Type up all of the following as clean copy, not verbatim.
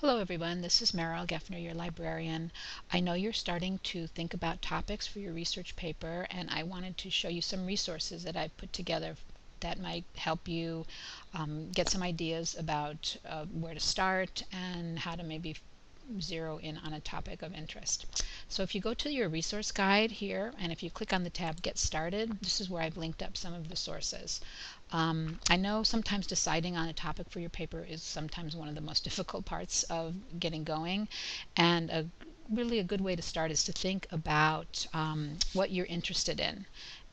Hello everyone, this is Meryl Geffner, your librarian. I know you're starting to think about topics for your research paper, and I wanted to show you some resources that I've put together that might help you get some ideas about where to start and how to maybe zero in on a topic of interest. So if you go to your resource guide here, and if you click on the tab Get Started, this is where I've linked up some of the sources. I know sometimes deciding on a topic for your paper is sometimes one of the most difficult parts of getting going, and really a good way to start is to think about what you're interested in,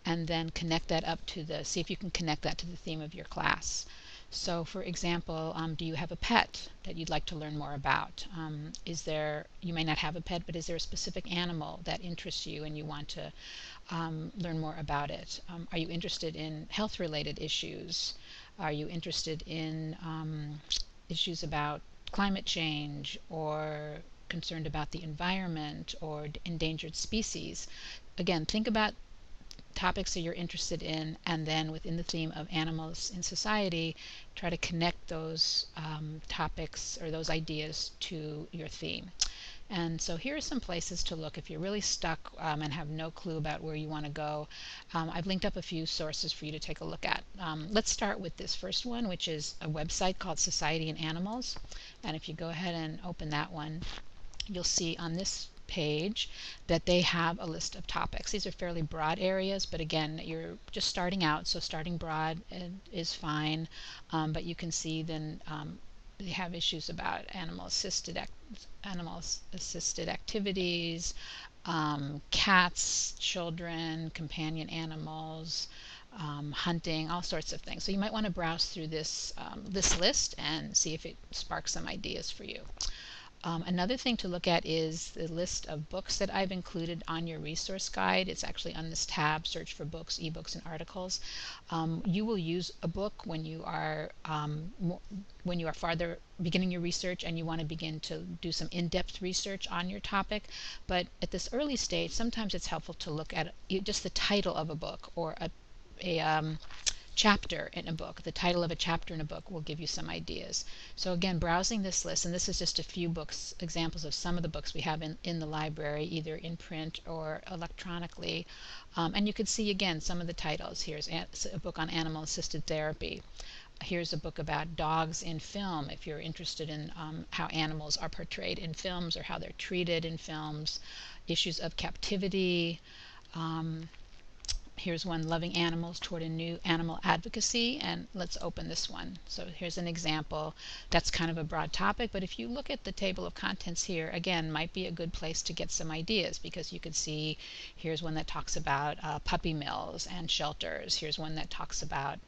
and then connect that up to see if you can connect that to the theme of your class. So for example, do you have a pet that you'd like to learn more about? You may not have a pet, but is there a specific animal that interests you and you want to learn more about it? Are you interested in health-related issues? Are you interested in issues about climate change, or concerned about the environment or endangered species? Again, think about topics that you're interested in, and then within the theme of animals in society, try to connect those topics or those ideas to your theme. And so here are some places to look if you're really stuck and have no clue about where you want to go. I've linked up a few sources for you to take a look at. Let's start with this first one, which is a website called Society and Animals. And if you go ahead and open that one, you'll see on this page that they have a list of topics. These are fairly broad areas, but again, you're just starting out, so starting broad is fine. But you can see then they have issues about animal assisted activities, cats, children, companion animals, hunting, all sorts of things. So you might want to browse through this list and see if it sparks some ideas for you. Another thing to look at is the list of books that I've included on your resource guide. It's actually on this tab, Search for Books, eBooks, and Articles. You will use a book when you are farther beginning your research and you want to begin to do some in-depth research on your topic. But at this early stage, sometimes it's helpful to look at just the title of a book, or a chapter in a book. The title of a chapter in a book will give you some ideas. So again, browsing this list, and this is just a few books, examples of some of the books we have in the library, either in print or electronically. And you can see again some of the titles. Here's a book on animal-assisted therapy. Here's a book about dogs in film, if you're interested in how animals are portrayed in films or how they're treated in films. Issues of captivity. Here's one, Loving Animals Toward a New Animal Advocacy, and let's open this one. So here's an example. That's kind of a broad topic, but if you look at the table of contents here, again, might be a good place to get some ideas, because you could see here's one that talks about puppy mills and shelters. Here's one that talks about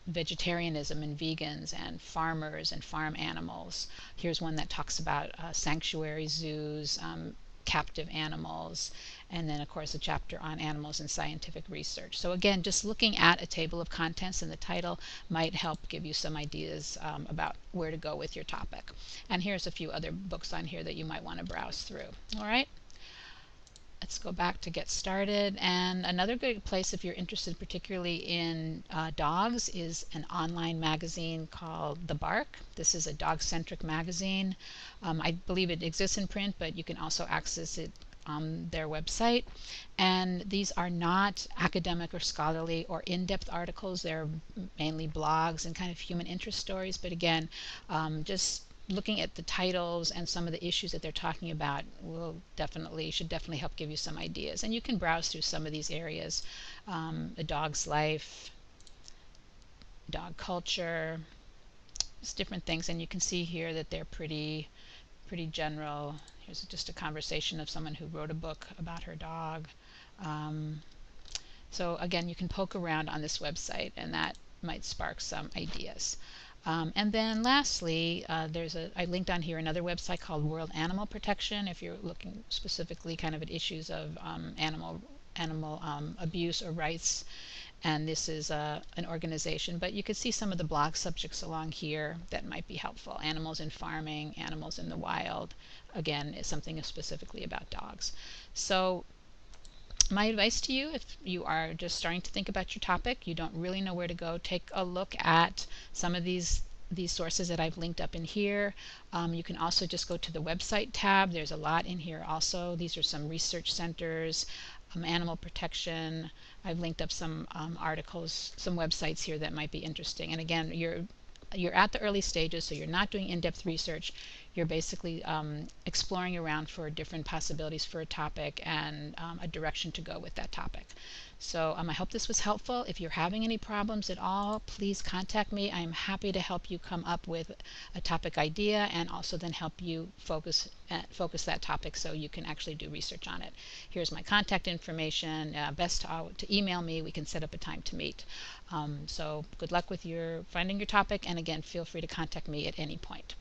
vegetarianism and vegans and farmers and farm animals. Here's one that talks about sanctuary zoos, captive animals, and then of course a chapter on animals in scientific research. So again, just looking at a table of contents and the title might help give you some ideas about where to go with your topic. And here's a few other books on here that you might want to browse through. All right. Let's go back to Get Started. And another good place if you're interested particularly in dogs is an online magazine called The Bark. This is a dog-centric magazine. I believe it exists in print, but you can also access it on their website. And these are not academic or scholarly or in-depth articles. They're mainly blogs and kind of human interest stories. But again, just looking at the titles and some of the issues that they're talking about should definitely help give you some ideas. And you can browse through some of these areas: a dog's life, dog culture, just different things. And you can see here that they're pretty general. Here's just a conversation of someone who wrote a book about her dog. So again, you can poke around on this website, and that might spark some ideas. And then lastly, I linked on here another website called World Animal Protection, if you're looking specifically kind of at issues of animal abuse or rights. And this is an organization, but you could see some of the blog subjects along here that might be helpful. Animals in farming, animals in the wild, again, is something specifically about dogs. So my advice to you, if you are just starting to think about your topic, you don't really know where to go, take a look at some of these these sources that I've linked up in here. You can also just go to the website tab. There's a lot in here also. These are some research centers, animal protection. I've linked up some articles, some websites here that might be interesting. And again, you're at the early stages, so you're not doing in-depth research. You're basically exploring around for different possibilities for a topic and a direction to go with that topic. So I hope this was helpful. If you're having any problems at all, please contact me. I'm happy to help you come up with a topic idea and also then help you focus that topic so you can actually do research on it. Here's my contact information. Best to email me. We can set up a time to meet. So good luck with your finding your topic, and again, feel free to contact me at any point.